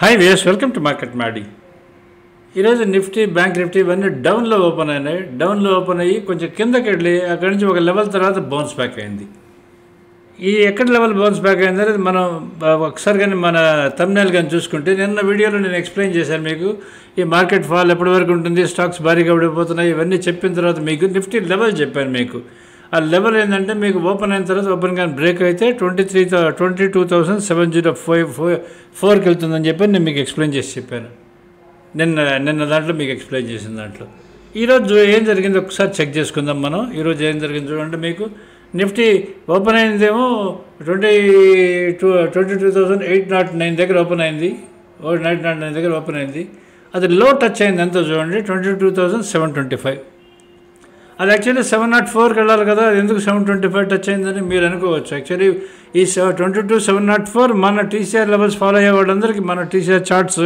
Hi viewers, welcome to Market Maddy. ఈరోజు Nifty, bank Nifty ఇవన్నీ డౌన్లో ఓపెన్ అయినాయి. డౌన్లో ఓపెన్ అయ్యి కొంచెం కిందకి వెళ్ళి అక్కడి నుంచి ఒక లెవెల్ తర్వాత బౌన్స్ బ్యాక్ అయింది. ఈ ఎక్కడ లెవెల్ బౌన్స్ బ్యాక్ అయిందనేది మనం ఒకసారి కానీ మన థంబ్నెయిల్ కానీ చూసుకుంటే, నిన్న వీడియోలో నేను ఎక్స్ప్లెయిన్ చేశాను మీకు. ఈ మార్కెట్ ఫాల్ ఎప్పటి వరకు ఉంటుంది, స్టాక్స్ భారీగా పడిపోతున్నాయి, ఇవన్నీ చెప్పిన తర్వాత మీకు నిఫ్టీ లెవెల్ చెప్పాను మీకు. ఆ లెవెల్ ఏంటంటే మీకు ఓపెన్ అయిన తర్వాత ఓపెన్ కానీ బ్రేక్ అయితే 22,704కి వెళ్తుందని చెప్పి నేను మీకు ఎక్స్ప్లెయిన్ చేసి చెప్పాను నిన్న దాంట్లో మీకు ఎక్స్ప్లెయిన్ చేసిన దాంట్లో. ఈరోజు ఏం జరిగిందో ఒకసారి చెక్ చేసుకుందాం మనం. ఈరోజు ఏం జరిగింది చూడండి. మీకు నిఫ్టీ ఓపెన్ అయిందేమో 22,809 దగ్గర ఓపెన్ అయింది. 809 దగ్గర ఓపెన్ అయింది. అది లో టచ్ అయింది ఎంతో చూడండి, 22,725. అది యాక్చువల్లీ 704కి వెళ్ళాలి కదా, అది ఎందుకు 725 టచ్ అయిందని మీరు అనుకోవచ్చు. యాక్చువల్లీ ఈ 22,704 మన టీసీఆర్ లెవెల్స్ ఫాలో అయ్యే వాళ్ళందరికీ, మన టీసీఆర్ చార్ట్స్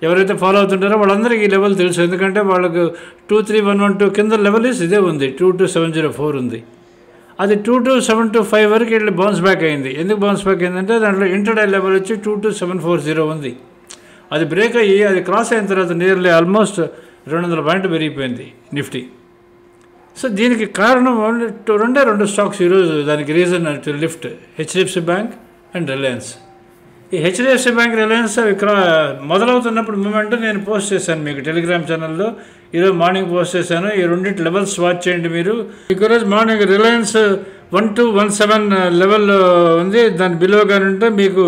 ఎవరైతే ఫాలో అవుతుంటారో వాళ్ళందరికీ ఈ లెవెల్ తెలుసు. ఎందుకంటే వాళ్ళకు 23,112 కింద లెవెల్ ఇదే ఉంది, 22,704 ఉంది. అది 22,725 వరకు వెళ్ళి బౌన్స్ బ్యాక్ అయింది. ఎందుకు బౌన్స్ బ్యాక్ అయిందంటే దాంట్లో ఇంటర్డే లెవెల్ వచ్చి 22,740 ఉంది. అది బ్రేక్ అయ్యి అది క్రాస్ అయిన తర్వాత నియర్లీ ఆల్మోస్ట్ 200 పాయింట్లు పెరిగిపోయింది నిఫ్టీ. సో దీనికి కారణం రెండు స్టాక్స్ ఈరోజు దానికి reason to lift, HDFC bank and Reliance. ఈ హెచ్డిఎఫ్సి బ్యాంక్, రిలయన్స్ అవి మొదలవుతున్నప్పుడు మూమెంట్ నేను పోస్ట్ చేశాను మీకు టెలిగ్రామ్ ఛానల్లో. ఈరోజు మార్నింగ్ పోస్ట్ చేశాను. ఈ రెండింటి లెవెల్స్ వాచ్ చేయండి మీరు. ఈరోజు మార్నింగ్ రిలయన్స్ 1217 లెవెల్ ఉంది. దాని బిలో కానీ ఉంటే మీకు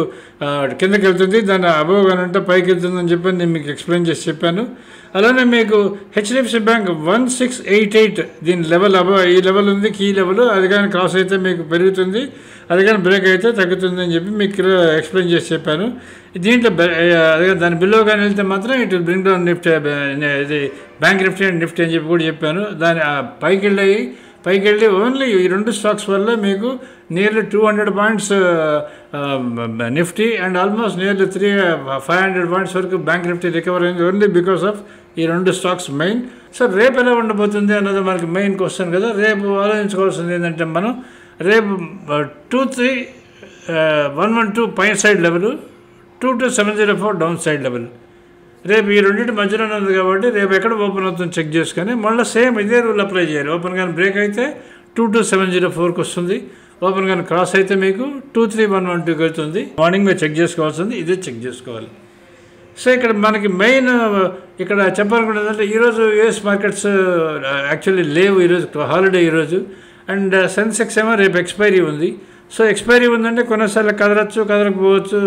కిందకి వెళ్తుంది, దాని అబోవ్ కానీ ఉంటే పైకి వెళ్తుంది అని చెప్పి నేను మీకు ఎక్స్ప్లెయిన్ చేసి చెప్పాను. అలానే మీకు హెచ్డిఎఫ్సి బ్యాంక్ 1688 దీని లెవెల్ అబోవ్, ఈ లెవెల్ ఉంది కీ లెవెల్. అది కానీ క్రాస్ అయితే మీకు పెరుగుతుంది, అది కానీ బ్రేక్ అయితే తగ్గుతుంది అని చెప్పి మీకు ఎక్స్ప్లెయిన్ చేసి చెప్పాను. దీంట్లో అదే దాని బిలో కానీ వెళ్తే మాత్రం it will bring down Nifty, ఇది బ్యాంక్ నిఫ్టీ అండ్ నిఫ్టీ అని చెప్పి కూడా చెప్పాను. దాని పైకి వెళ్ళి ఓన్లీ ఈ రెండు స్టాక్స్ వల్ల మీకు nearly 200 points Nifty and almost nearly 500 points వరకు బ్యాంక్ నిఫ్టీ రికవర్ అయింది, ఓన్లీ బికాస్ ఆఫ్ ఈ రెండు స్టాక్స్ మెయిన్. సో రేపు ఎలా ఉండబోతుంది అన్నది మనకి మెయిన్ క్వశ్చన్ కదా. రేపు ఆలోచించుకోవాల్సింది ఏంటంటే మనం రేపు 23,112 పైన side level, 22,704 down side level. రేపు ఈ రెండింటి మధ్యలోనే ఉంది కాబట్టి రేపు ఎక్కడ ఓపెన్ అవుతుందో చెక్ చేసుకొని మళ్ళీ సేమ్ ఇదే రూల్ అప్లై చేయాలి. ఓపెన్ కానీ బ్రేక్ అయితే 22,704కి వస్తుంది, ఓపెన్ కానీ క్రాస్ అయితే మీకు 23,112కి వెళ్తుంది. మార్నింగ్ మీరు చెక్ చేసుకోవాల్సింది ఇదే చెక్ చేసుకోవాలి. సో ఇక్కడ మనకి మెయిన్ ఇక్కడ చెప్పాలనుకుంటుంది అంటే ఈరోజు యూఎస్ మార్కెట్స్ యాక్చువల్లీ లేవు, ఈరోజు హాలిడే ఈరోజు. అండ్ సెన్సెక్స్ ఏమో రేపు ఎక్స్పైరీ ఉంది. సో ఎక్స్పైరీ ఉందంటే కొన్నిసార్లు కదలకపోవచ్చు,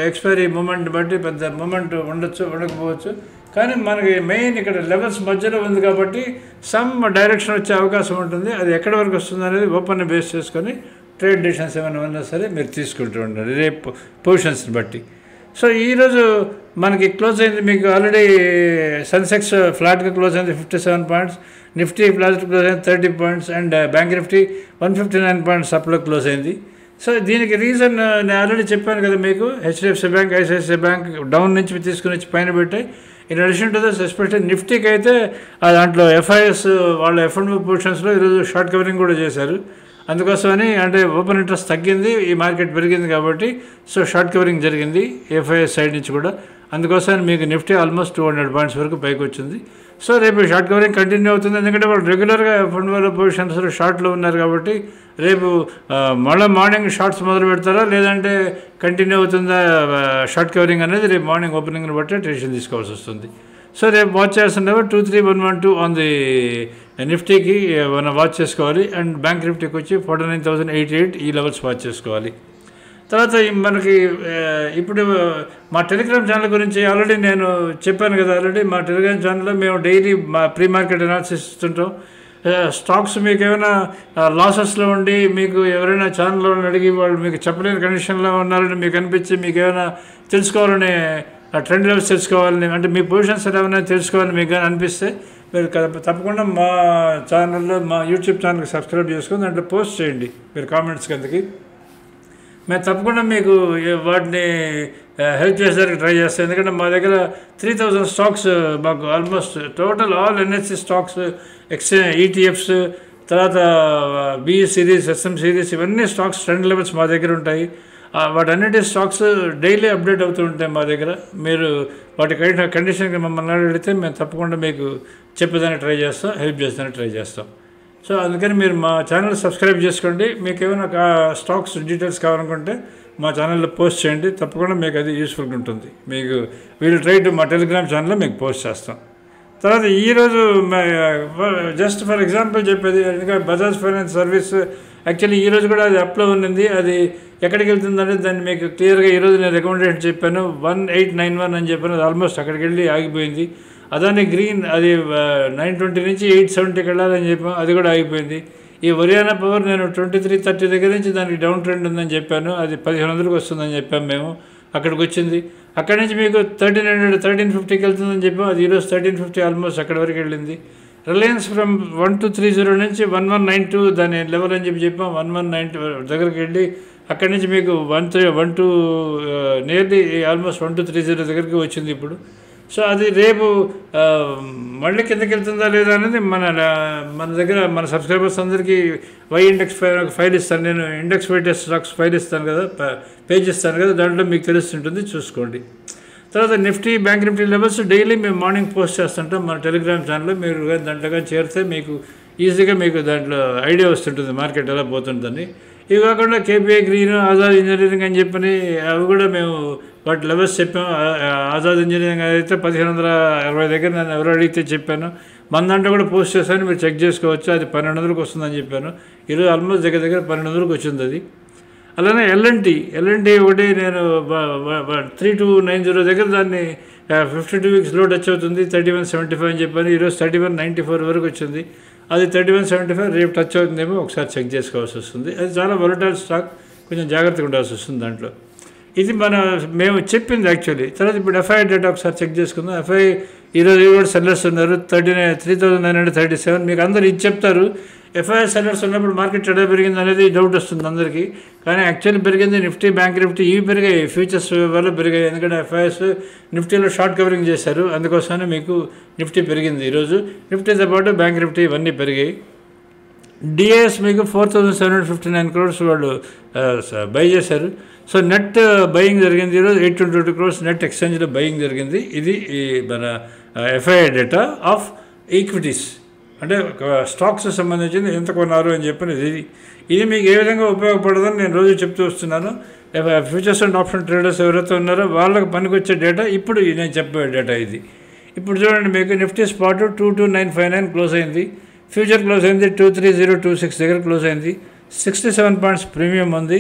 ఎక్స్పైరీ మూమెంట్ బట్టి పెద్ద మూమెంట్ ఉండొచ్చు, ఉండకపోవచ్చు. కానీ మనకి మెయిన్ ఇక్కడ లెవెల్స్ మధ్యలో ఉంది కాబట్టి సమ్ డైరెక్షన్ వచ్చే అవకాశం ఉంటుంది. అది ఎక్కడి వరకు వస్తుంది అనేది ఓపెన్ బేస్ చేసుకొని ట్రేడ్ డిసిషన్స్ ఏమైనా ఉన్నా సరే మీరు తీసుకుంటూ ఉంటారు రేపు పొజిషన్స్ని బట్టి. సో ఈరోజు మనకి క్లోజ్ అయింది మీకు ఆల్రెడీ సెన్సెక్స్ ఫ్లాట్గా క్లోజ్ అయింది 57 పాయింట్స్, నిఫ్టీ ఫ్లాట్ క్లోజ్ అయింది 30 points and bank Nifty 159 points అప్లో క్లోజ్ అయింది. సో దీనికి రీజన్ నేను ఆల్రెడీ చెప్పాను కదా మీకు, HDFC bank, ICICI bank down నుంచి తీసుకుని వచ్చి పైన పెట్టాయి. In addition to this especially నిఫ్టీకి అయితే దాంట్లో ఎఫ్ఐఎస్ వాళ్ళ F&O పొజిషన్స్లో ఈరోజు షార్ట్ కవరింగ్ కూడా చేశారు. అందుకోసమని అంటే ఓపెన్ ఇంట్రెస్ట్ తగ్గింది, ఈ మార్కెట్ పెరిగింది కాబట్టి సో షార్ట్ కవరింగ్ జరిగింది ఎఫ్ఐఎస్ సైడ్ నుంచి కూడా. అందుకోసమని మీకు నిఫ్టీ ఆల్మోస్ట్ 200 పాయింట్స్ వరకు పైకి వచ్చింది. సో రేపు షార్ట్ కవరింగ్ కంటిన్యూ అవుతుంది, ఎందుకంటే వాళ్ళు రెగ్యులర్గా F&O పొజిషన్స్ షార్ట్లో ఉన్నారు కాబట్టి. రేపు మళ్ళీ మార్నింగ్ షార్ట్స్ మొదలు పెడతారా లేదంటే కంటిన్యూ అవుతుందా షార్ట్ కవరింగ్ అనేది రేపు మార్నింగ్ ఓపెనింగ్ని బట్టి డెసిషన్ తీసుకోవాల్సి వస్తుంది. సో రేపు వాచ్ చేస్తుంటే 23,112 ఆన్ ది నిఫ్టీకి మనం వాచ్ చేసుకోవాలి. అండ్ బ్యాంక్ నిఫ్టీకి వచ్చి 49,088 ఈ లెవెల్స్ వాచ్ చేసుకోవాలి. తర్వాత మనకి ఇప్పుడు మా టెలిగ్రామ్ ఛానల్ గురించి ఆల్రెడీ నేను చెప్పాను కదా. ఆల్రెడీ మా టెలిగ్రామ్ ఛానల్లో మేము డైలీ మా ప్రీ మార్కెట్ అనాలిసిస్ ఇస్తుంటాం. స్టాక్స్ మీకు ఏమైనా లాసెస్లో ఉండి మీకు ఎవరైనా ఛానల్లో అడిగి వాళ్ళు మీకు చెప్పలేని కండిషన్లో ఉన్నారని మీకు అనిపించి మీకు ఏమైనా తెలుసుకోవాలని, ట్రెండ్ లెవెల్స్ తెలుసుకోవాలని, అంటే మీ పొజిషన్స్ ఏమైనా తెలుసుకోవాలని మీకు కానీ అనిపిస్తే మీరు తప్పకుండా మా ఛానల్లో, మా యూట్యూబ్ ఛానల్కి సబ్స్క్రైబ్ చేసుకొని దాంట్లో పోస్ట్ చేయండి మీరు కామెంట్స్ కిందకి. మేము తప్పకుండా మీకు వాటిని హెల్ప్ చేసేదానికి ట్రై చేస్తాం. ఎందుకంటే మా దగ్గర 3,000 స్టాక్స్ మాకు almost total all NSE stocks, ETFs, తర్వాత బిఈ సిరీస్, ఎస్ఎం సిరీస్, ఇవన్నీ స్టాక్స్ ట్రెండ్ లెవెల్స్ మా దగ్గర ఉంటాయి. వాటన్నిటి స్టాక్స్ డైలీ అప్డేట్ అవుతూ ఉంటాయి మా దగ్గర. మీరు వాటి కండిషన్కి మమ్మల్ని అడిగితే మేము తప్పకుండా మీకు చెప్పేదానికి ట్రై చేస్తాం, హెల్ప్ చేసేదానికి ట్రై చేస్తాం. సో అందుకని మీరు మా ఛానల్ సబ్స్క్రైబ్ చేసుకోండి. మీకు ఏమైనా స్టాక్స్ డీటెయిల్స్ కావాలనుకుంటే మా ఛానల్లో పోస్ట్ చేయండి, తప్పకుండా మీకు అది యూస్ఫుల్గా ఉంటుంది. మీకు వీళ్ళు ట్రై టు మా టెలిగ్రామ్ ఛానల్లో మీకు పోస్ట్ చేస్తాం. తర్వాత ఈరోజు జస్ట్ ఫర్ ఎగ్జాంపుల్ చెప్పేది, ఎందుకంటే బజాజ్ ఫైనాన్స్ సర్వీస్ యాక్చువల్లీ ఈరోజు కూడా అది అప్లో ఉన్నది. అది ఎక్కడికి వెళ్తుందంటే దాన్ని మీకు క్లియర్గా ఈరోజు నేను రికమెండేషన్ చెప్పాను, 1891 అని చెప్పాను. అది ఆల్మోస్ట్ అక్కడికి వెళ్ళి ఆగిపోయింది. అదాని గ్రీన్ అది 920 నుంచి 870కి వెళ్ళాలని చెప్పాను, అది కూడా ఆగిపోయింది. ఈ హర్యానా పవర్ నేను 2330 దగ్గర నుంచి దానికి డౌన్ ట్రెండ్ ఉందని చెప్పాను, అది 1100కి వస్తుందని చెప్పాము మేము, అక్కడికి వచ్చింది. అక్కడి నుంచి మీకు 1350కి వెళ్తుందని చెప్పాము, అది ఈరోజు 1350 ఆల్మోస్ట్ అక్కడి వరకు వెళ్ళింది. రిలయన్స్ ఫ్రమ్ 1230 నుంచి 1192 దాని లెవెల్ అని చెప్పాం, 1190 దగ్గరికి వెళ్ళి అక్కడి నుంచి మీకు 1312 నియర్లీ ఆల్మోస్ట్ 1230 దగ్గరికి వచ్చింది ఇప్పుడు. సో అది రేపు మళ్ళీ కిందకి వెళ్తుందా లేదా అనేది మన దగ్గర మన సబ్స్క్రైబర్స్ అందరికీ వై ఇండెక్స్ ఫైల్ ఇస్తాను, నేను ఇండెక్స్ వెయిటెడ్ స్టాక్స్ ఫైల్ ఇస్తాను కదా, పేజ్ ఇస్తాను కదా, దాంట్లో మీకు తెలుస్తుంటుంది, చూసుకోండి. తర్వాత Nifty, bank Nifty levels daily మేము మార్నింగ్ పోస్ట్ చేస్తుంటాం మన టెలిగ్రామ్ ఛానల్లో. మీరు దాంట్లో చేరితే మీకు ఈజీగా మీకు దాంట్లో ఐడియా వస్తుంటుంది మార్కెట్ ఎలా పోతుందని. ఇవి కాకుండా కేపీఐ గ్రీన్, ఆజాద్ ఇంజనీరింగ్ అని చెప్పని అవి కూడా మేము వాటి లెవెల్స్ చెప్పాము. ఆజాద్ ఇంజనీరింగ్ అయితే 1160 దగ్గర నేను ఎవరు అడిగితే చెప్పాను, మన దాంట్లో కూడా పోస్ట్ చేశాను, మీరు చెక్ చేసుకోవచ్చు. అది 1200కి వస్తుందని చెప్పాను, ఈరోజు ఆల్మోస్ట్ దగ్గర 1200కి వచ్చింది అది. అలానే ఎల్ఎన్టీ ఒకటి నేను 3290 దగ్గర దాన్ని 52 వీక్స్ లో టచ్ అవుతుంది, 3175 అని చెప్పాను, ఈరోజు 3194 వరకు వచ్చింది. అది 3175 రేపు టచ్ అవుతుందేమో ఒకసారి చెక్ చేసుకోవాల్సి వస్తుంది. అది చాలా వొలటైల్ స్టాక్, కొంచెం జాగ్రత్తగా ఉండాల్సి వస్తుంది దాంట్లో. ఇది మేము చెప్పింది యాక్చువల్లీ. తర్వాత ఇప్పుడు ఎఫ్ఐ డేటా ఒకసారి చెక్ చేసుకుందాం. ఎఫ్ఐ ఈరోజు కూడా సెల్లర్స్ ఉన్నారు 3937. మీకు అందరు ఇది చెప్తారు, ఎఫ్ఐ సెల్లర్స్ ఉన్నప్పుడు మార్కెట్ ఎక్కడ పెరిగింది అనేది డౌట్ వస్తుంది అందరికీ. కానీ యాక్చువల్లీ పెరిగింది నిఫ్టీ, బ్యాంక్ నిఫ్టీ ఇవి పెరిగాయి, ఫ్యూచర్స్ వల్ల పెరిగాయి. ఎందుకంటే ఎఫ్ఐఎస్ నిఫ్టీలో షార్ట్ కవరింగ్ చేశారు, అందుకోసమే మీకు నిఫ్టీ పెరిగింది ఈరోజు. నిఫ్టీతో పాటు బ్యాంక్ నిఫ్టీ ఇవన్నీ పెరిగాయి. డిఐఎస్ మీకు 4759 crores వాళ్ళు బై చేశారు. సో నెట్ బయింగ్ జరిగింది ఈరోజు 822 crores నెట్ ఎక్స్చేంజ్లో బయింగ్ జరిగింది. ఇది మన ఎఫ్ఐ డేటా ఆఫ్ ఈక్విటీస్, అంటే స్టాక్స్ సంబంధించింది ఎంత కొన్నారు అని చెప్పినది. ఇది మీకు ఏ విధంగా ఉపయోగపడదని నేను రోజు చెప్తూ వస్తున్నాను. ఫ్యూచర్స్ అండ్ ఆప్షన్ ట్రేడర్స్ ఎవరైతే ఉన్నారో వాళ్ళకి పనికొచ్చే డేటా ఇప్పుడు నేను చెప్పే డేటా ఇది. ఇప్పుడు చూడండి, మీకు నిఫ్టీ స్పాట్ 22959 క్లోజ్ అయింది, ఫ్యూచర్ క్లోజ్ అయింది 23026 దగ్గర క్లోజ్ అయింది. 67 పాయింట్స్ ప్రీమియం ఉంది,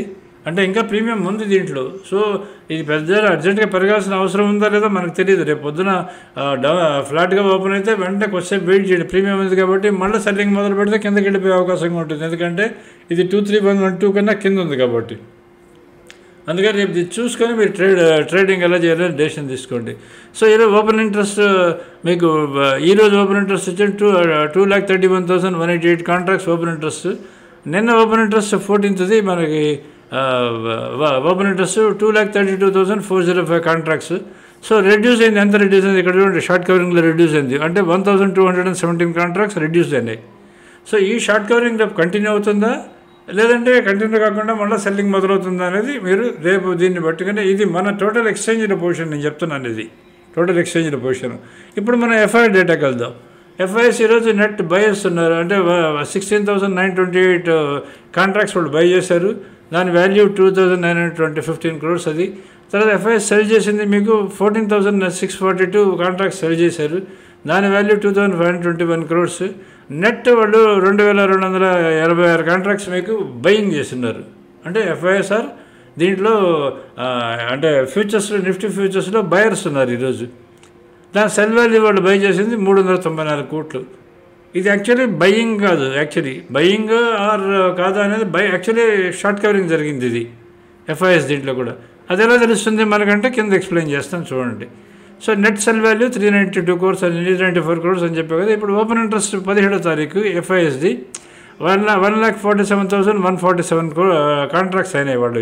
అంటే ఇంకా ప్రీమియం ఉంది దీంట్లో. సో ఇది పెద్ద అర్జెంట్గా పెరగాల్సిన అవసరం ఉందా లేదా మనకు తెలియదు. రేపు పొద్దున ఫ్లాట్గా ఓపెన్ అయితే వెంటనే కొద్దిసేపు వెయిట్ చేయండి, ప్రీమియం ఉంది కాబట్టి మళ్ళీ సెల్లింగ్ మొదలు పెడితే కిందకి వెళ్ళిపోయే అవకాశంగా ఉంటుంది, ఎందుకంటే ఇది 23112 కన్నా కింద ఉంది కాబట్టి. అందుకని రేపు ఇది చూసుకొని మీరు ట్రేడింగ్ ఎలా చేయాలని డెసిషన్ తీసుకోండి. సో ఈరోజు ఓపెన్ ఇంట్రెస్ట్ మీకు ఈరోజు ఓపెన్ ఇంట్రెస్ట్ వచ్చి 2,31,188 కాంట్రాక్ట్స్ ఓపెన్ ఇంట్రెస్ట్. నిన్న ఓపెన్ ఇంట్రెస్ట్ 14th మనకి open interest 2,32,405 contracts. So reduce అయింది. ఎంత రెడ్యూస్ అయింది ఇక్కడ చూడండి, షార్ట్ కవరింగ్లో రెడ్యూస్ అయింది, అంటే 1217 కాంట్రాక్ట్స్ రెడ్యూస్ అయినాయి. సో ఈ షార్ట్ కవరింగ్ రేపు కంటిన్యూ అవుతుందా లేదంటే కంటిన్యూ కాకుండా మళ్ళీ సెల్లింగ్ మొదలవుతుందా అనేది మీరు రేపు దీన్ని బట్టుకుని, ఇది మన టోటల్ ఎక్స్చేంజ్ల పొజిషన్ నేను చెప్తున్నాను, ఇది టోటల్ ఎక్స్చేంజ్ల పొజిషన్. ఇప్పుడు మనం ఎఫ్ఐ డేటాకి వెళ్దాం. ఎఫ్ఐఎస్ ఈరోజు నెట్ బయర్స్ ఉన్నారు, అంటే 16,928 కాంట్రాక్ట్స్ వాళ్ళు బై చేశారు, దాని వాల్యూ 2,915 crores అది. తర్వాత ఎఫ్ఐఎస్ సెల్ చేసింది మీకు 14,642 కాంట్రాక్ట్స్ సెల్ చేశారు, దాని వాల్యూ 2,521 crores. నెట్ వాళ్ళు 2,286 కాంట్రాక్ట్స్ మీకు బయింగ్ చేస్తున్నారు, అంటే ఎఫ్ఐఎస్ఆర్ దీంట్లో అంటే ఫ్యూచర్స్లో నిఫ్టీ ఫ్యూచర్స్లో బయర్స్ ఉన్నారు ఈరోజు. దాని సెల్ వాల్యూ వాళ్ళు బై చేసింది 394 కోట్లు. ఇది యాక్చువల్లీ బయింగ్ కాదు, యాక్చువల్లీ బయింగ్ ఆర్ కాదా అనేది యాక్చువల్లీ షార్ట్ కవరింగ్ జరిగింది ఇది ఎఫ్ఐఎస్ దీంట్లో కూడా. అది ఎలా తెలుస్తుంది మనకంటే కింద ఎక్స్ప్లెయిన్ చేస్తాను చూడండి. So net cell value 392 crores అని 394 crores అని చెప్పే కదా. ఇప్పుడు ఓపెన్ ఇంట్రెస్ట్ 17వ తారీఖు ఎఫ్ఐఎస్ది 1,47,147 కాంట్రాక్ట్స్ అయినాయి వాళ్ళు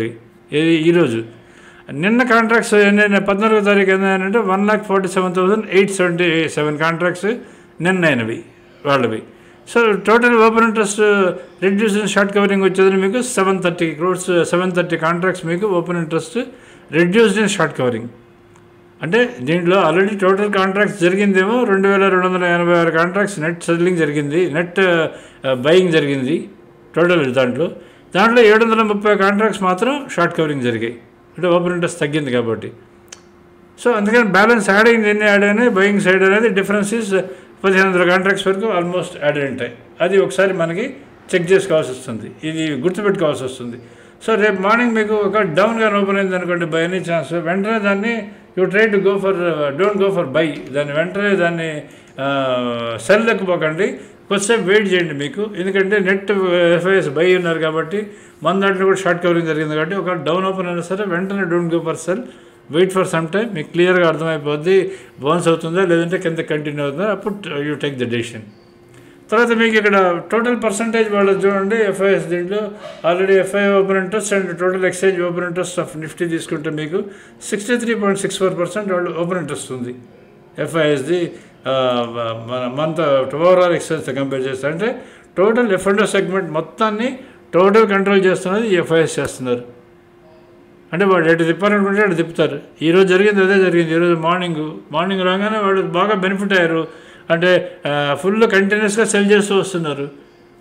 ఈరోజు. నిన్న కాంట్రాక్ట్స్ 14వ తారీఖు ఏంటంటే 1,47,877 కాంట్రాక్ట్స్ నిన్న అయినవి వాళ్ళవి. So total open interest reduce short covering వచ్చేది మీకు 730 crores, 730 కాంట్రాక్ట్స్ మీకు open interest reduced in short covering. అంటే దీంట్లో ఆల్రెడీ టోటల్ కాంట్రాక్ట్స్ జరిగిందేమో 2286 కాంట్రాక్ట్స్ నెట్ సెల్లింగ్ జరిగింది, నెట్ బయింగ్ జరిగింది టోటల్. దాంట్లో 730 కాంట్రాక్ట్స్ మాత్రం షార్ట్ కవరింగ్ జరిగాయి, అంటే ఓపెన్ ఇంట్రెస్ట్ తగ్గింది కాబట్టి. సో అందుకని బ్యాలెన్స్ యాడ్ అయింది, ఎన్ని యాడ్ అయినాయి బయింగ్ సైడ్ అనేది డిఫరెన్స్ ఇస్ 1500 కాంట్రాక్ట్స్ వరకు ఆల్మోస్ట్ యాడ్ ఉంటాయి. అది ఒకసారి మనకి చెక్ చేసుకోవాల్సి వస్తుంది, ఇది గుర్తుపెట్టుకోవాల్సి వస్తుంది. సో రేపు మార్నింగ్ మీకు ఒక డౌన్గా ఓపెన్ అయింది అనుకోండి బై ఎనీ ఛాన్స్, వెంటనే దాన్ని you try to go for don't go for by, దాన్ని వెంటనే దాన్ని సెల్ లేకపోకండి, కొద్దిసేపు వెయిట్ చేయండి మీకు. ఎందుకంటే నెట్ ఎఫ్ఐఎస్ బై ఉన్నారు కాబట్టి మన దాంట్లో కూడా షార్ట్ కవరింగ్ జరిగింది కాబట్టి ఒక డౌన్ ఓపెన్ అయినా సరే వెంటనే don't go for sell, wait for some time, మీకు క్లియర్గా అర్థమైపోద్ది బౌన్స్ అవుతుందా లేదంటే కింద కంటిన్యూ అవుతుందా, అప్పుడు యూ టేక్ ద డెసిషన్. తర్వాత మీకు ఇక్కడ టోటల్ పర్సంటేజ్ వాళ్ళు చూడండి ఎఫ్ఐఎస్, దీంట్లో already FI open interest and total exchange open interest of Nifty తీసుకుంటే మీకు 63.64% వాళ్ళు ఓపెన్ ఇంట్రెస్ట్ ఉంది ఎఫ్ఐఎస్ది మనతో ఓవరాల్ ఎక్స్చేంజ్తో కంపేర్ చేస్తే. అంటే టోటల్ F&O సెగ్మెంట్ మొత్తాన్ని టోటల్ కంట్రోల్ చేస్తున్నది ఎఫ్ఐఎస్ చేస్తున్నారు. అంటే వాడు ఎటు తిప్పాలనుకుంటే అటు తిప్పుతారు. ఈరోజు జరిగింది అదే జరిగింది. ఈరోజు మార్నింగ్ రాగానే వాడు బాగా బెనిఫిట్ అయ్యారు, అంటే ఫుల్ కంటిన్యూస్గా సెల్ చేస్తూ వస్తున్నారు.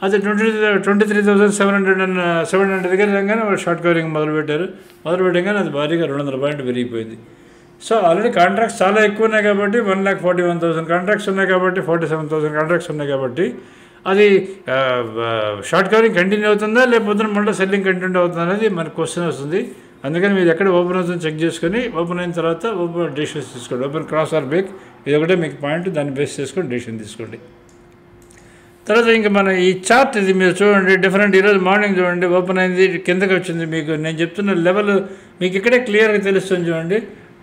అది 23,700 దగ్గర రాగానే వాడు షార్ట్ కవరింగ్ మొదలుపెట్టగానే అది భారీగా 200 పాయింట్లు పెరిగిపోయింది. సో ఆల్రెడీ కాంట్రాక్ట్స్ చాలా ఎక్కువ ఉన్నాయి కాబట్టి 1,41,000 కాంట్రాక్ట్స్ ఉన్నాయి కాబట్టి 47,000 కాంట్రాక్ట్స్ ఉన్నాయి కాబట్టి అది షార్ట్ కవరింగ్ కంటిన్యూ అవుతుందా లేకపోతే మళ్ళీ సెల్లింగ్ కంటిన్యూ అవుతుందా అనేది మనకు క్వశ్చన్ వస్తుంది. అందుకని మీరు ఎక్కడ ఓపెన్ అవుతుందో చెక్ చేసుకొని ఓపెన్ అయిన తర్వాత ఓపెన్ డెసిషన్స్ తీసుకోండి. ఓపెన్ క్రాస్ ఆర్ బ్రేక్ ఇది ఒకటే మీకు పాయింట్, దాన్ని బేస్ చేసుకొని డెసిషన్ తీసుకోండి. తర్వాత ఇంకా మన ఈ చార్ట్ ఇది మీరు చూడండి డిఫరెంట్. ఈరోజు మార్నింగ్ చూడండి ఓపెన్ అయింది కిందకి వచ్చింది, మీకు నేను చెప్తున్న లెవెల్ మీకు ఇక్కడే క్లియర్గా తెలుస్తుంది. చూడండి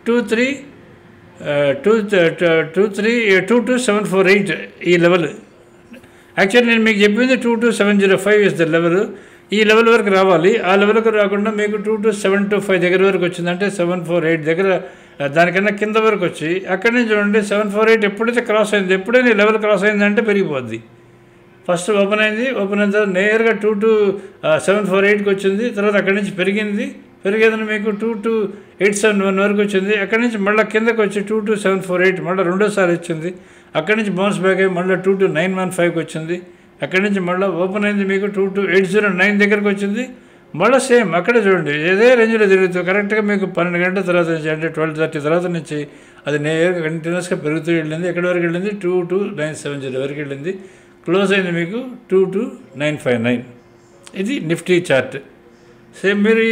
22,748 ఈ లెవెల్. యాక్చువల్లీ నేను మీకు చెప్పింది 22,705 ఇస్ ద లెవెల్. ఈ లెవెల్ వరకు రావాలి, ఆ లెవెల్కి రాకుండా మీకు 22,725 దగ్గర వరకు వచ్చింది, అంటే 748 దగ్గర దానికన్నా కింద వరకు వచ్చి అక్కడి నుంచి చూడండి 748 ఎప్పుడైతే క్రాస్ అయింది, ఎప్పుడైనా ఈ లెవెల్ క్రాస్ అయిందంటే పెరిగిపోద్ది. ఫస్ట్ ఓపెన్ అయిన తర్వాత నేరుగా 22,748కి వచ్చింది, తర్వాత అక్కడి నుంచి పెరిగేదని మీకు 22,871 వరకు వచ్చింది. అక్కడి నుంచి మళ్ళీ కిందకి వచ్చి 22,748 మళ్ళీ రెండోసారి వచ్చింది. అక్కడి నుంచి బౌన్స్ బ్యాక్ అయ్యి మళ్ళీ 22,915కి వచ్చింది. అక్కడి నుంచి మళ్ళీ ఓపెన్ అయింది మీకు 22,809 దగ్గరకు వచ్చింది. మళ్ళీ సేమ్ అక్కడే చూడండి ఏదే రేంజ్లో తిరుగుతుంది కరెక్ట్గా మీకు 12 గంటల తర్వాత నుంచి, అంటే 12:30 తర్వాత నుంచి అది నేరుగా కంటిన్యూస్గా పెరుగుతూ వెళ్ళింది. ఎక్కడి వరకు వెళ్ళింది 22,970 వరకు వెళ్ళింది. క్లోజ్ అయింది మీకు 22,959. ఇది నిఫ్టీ చార్ట్. సేమ్ మీరు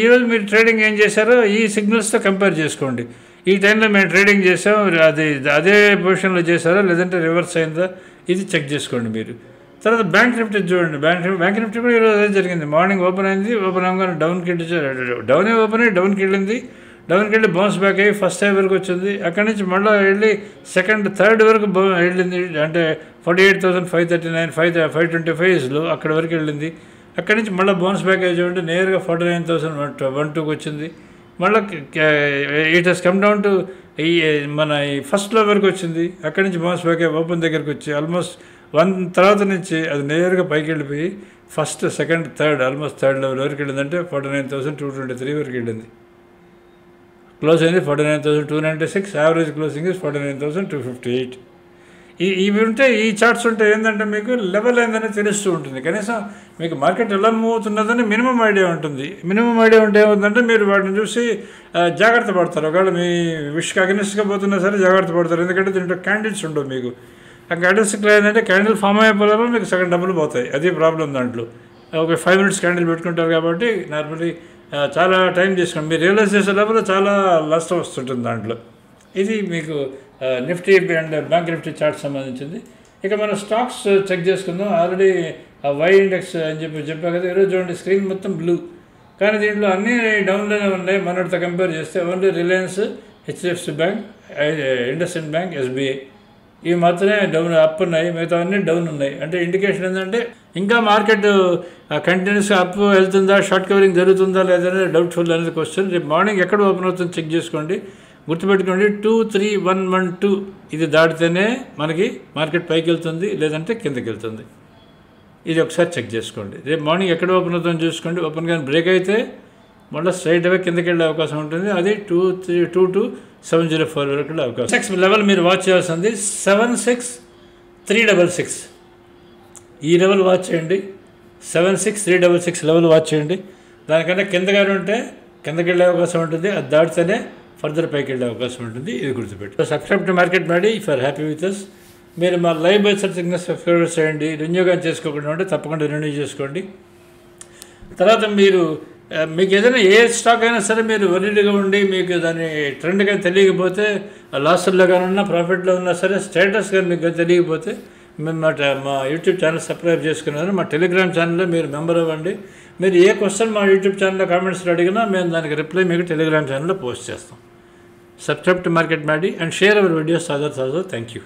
ఈరోజు మీరు ట్రేడింగ్ ఏం చేశారో ఈ సిగ్నల్స్తో కంపేర్ చేసుకోండి. ఈ టైంలో మేము ట్రేడింగ్ చేసాం, అది అదే పొజిషన్లో చేశారా లేదంటే రివర్స్ అయిందా ఇది చెక్ చేసుకోండి మీరు. తర్వాత బ్యాంక్ నిఫ్టీ చూడండి. బ్యాంక్ నిఫ్టీ కూడా ఈరోజు అదే జరిగింది. మార్నింగ్ ఓపెన్ అయింది, ఓపెన్ అవ్వగానే డౌన్కి వెళ్ళి బౌన్స్ బ్యాక్ అయ్యి ఫస్ట్ హై వరకు వచ్చింది. అక్కడి నుంచి మళ్ళీ వెళ్ళి సెకండ్ థర్డ్ వరకు వెళ్ళింది, అంటే 48,539 525 అక్కడ వరకు వెళ్ళింది. అక్కడి నుంచి మళ్ళీ బౌన్స్ బ్యాక్ అయ్యి చూడండి నేరుగా 49,112కి వచ్చింది. మళ్ళీ it has come down to మన ఈ ఫస్ట్ లో వరకు వచ్చింది. అక్కడి నుంచి బౌన్స్ బ్యాక్ అయ్యి ఓపెన్ దగ్గరకు వచ్చి ఆల్మోస్ట్ 1 తర్వాత నుంచి అది నేరుగా పైకి వెళ్ళిపోయి first second third almost third level వరకు వెళ్ళింది, అంటే 49,223 వరకు వెళ్ళింది. క్లోజ్ అయింది 49,296, యావరేజ్ క్లోజింగ్ 49,258. ఇవి ఉంటే ఈ చార్ట్స్ ఉంటే ఏంటంటే మీకు లెవెల్ ఏందని తెలుస్తూ ఉంటుంది. కనీసం మీకు మార్కెట్ ఎలా మూవ్ అవుతున్నదని మినిమం ఐడియా ఉంటుంది. మినిమం ఐడియా ఉంటే ఏమవుతుందంటే మీరు వాటిని చూసి జాగ్రత్త పడతారు. ఒకవేళ మీ విష్కి అగెనిస్ట్గా పోతున్నా సరే జాగ్రత్త పడతారు, ఎందుకంటే దీంట్లో క్యాండిల్స్ ఉండవు. మీకు ఆ క్యాండిల్స్ ఏంటంటే క్యాండిల్ ఫామ్ అయిపోలేమో మీకు సగం డబ్బులు పోతాయి, అది ప్రాబ్లం. దాంట్లో ఒక 5 minutes క్యాండిల్ పెట్టుకుంటారు కాబట్టి నార్మల్లీ చాలా టైం తీసుకుని మీరు రియలైజ్ చేసే లోపల చాలా నష్టం వస్తుంటుంది దాంట్లో. ఇది మీకు Nifty and bank Nifty chart సంబంధించింది. ఇక మనం స్టాక్స్ చెక్ చేసుకుందాం. ఆల్రెడీ వై ఇండెక్స్ అని చెప్పా కదా. ఈరోజు చూడండి స్క్రీన్ మొత్తం బ్లూ, కానీ దీంట్లో అన్నీ డౌన్లోనే ఉన్నాయి. మనతో కంపేర్ చేస్తే only Reliance, HDFC bank, IndusInd bank, SBI ఇవి మాత్రమే డౌన్ అప్ ఉన్నాయి, మిగతా అన్నీ డౌన్ ఉన్నాయి. అంటే ఇండికేషన్ ఏంటంటే ఇంకా మార్కెట్ కంటిన్యూస్గా అప్ వెళ్తుందా, షార్ట్ కవరింగ్ జరుగుతుందా లేదనేది డౌట్ఫుల్ అనేది క్వశ్చన్. రేపు మార్నింగ్ ఎక్కడ ఓపెన్ అవుతుందో చెక్ చేసుకోండి. గుర్తుపెట్టుకోండి 23112 ఇది దాటితేనే మనకి మార్కెట్ పైకి వెళ్తుంది, లేదంటే కిందకి వెళ్తుంది. ఇది ఒకసారి చెక్ చేసుకోండి. రేపు మార్నింగ్ ఎక్కడ ఓపెన్ అవుతుందో చూసుకోండి. ఓపెన్ కానీ బ్రేక్ అయితే మళ్ళీ స్ట్రైట్ అవే కిందకి వెళ్ళే అవకాశం ఉంటుంది. అది 22704 వరకు వెళ్ళే అవకాశం. 6 లెవెల్ మీరు వాచ్ చేయాల్సింది 76366. ఈ లెవెల్ వాచ్ చేయండి. 76366 లెవెల్ వాచ్ చేయండి. దానికన్నా కిందగానే ఉంటే కిందకి వెళ్ళే అవకాశం ఉంటుంది. అది దాటితేనే ఫర్దర్ పైకి వెళ్ళే అవకాశం ఉంటుంది. ఇది గుర్తుపెట్టు. Subscribe to Market Maddy if are happy with us. మీరు మా లైవ్ బై సర్చింగ్ సబ్స్క్రైబ్ చేయండి. రెన్యూ కానీ చేసుకోకుండా ఉంటే తప్పకుండా రెన్యూ చేసుకోండి. తర్వాత మీకు ఏదైనా ఏ స్టాక్ అయినా సరే మీరు వరీడ్గా ఉండి మీకు దాని ట్రెండ్ కానీ తెలియకపోతే, లాస్లో కానీ ఉన్నా ప్రాఫిట్లో ఉన్నా సరే, స్టేటస్ కానీ మీకు తెలియకపోతే మేము మా యూట్యూబ్ ఛానల్ సబ్స్క్రైబ్ చేసుకున్నారు. మా టెలిగ్రామ్ ఛానల్లో మీరు మెంబర్ అవ్వండి. మీరు ఏ క్వశ్చన్ మా యూట్యూబ్ ఛానల్లో కామెంట్స్లో అడిగినా మేము దానికి రిప్లై మీకు టెలిగ్రామ్ ఛానల్లో పోస్ట్ చేస్తాం. Subscribe to Market Maddy and share our videos. Thank you.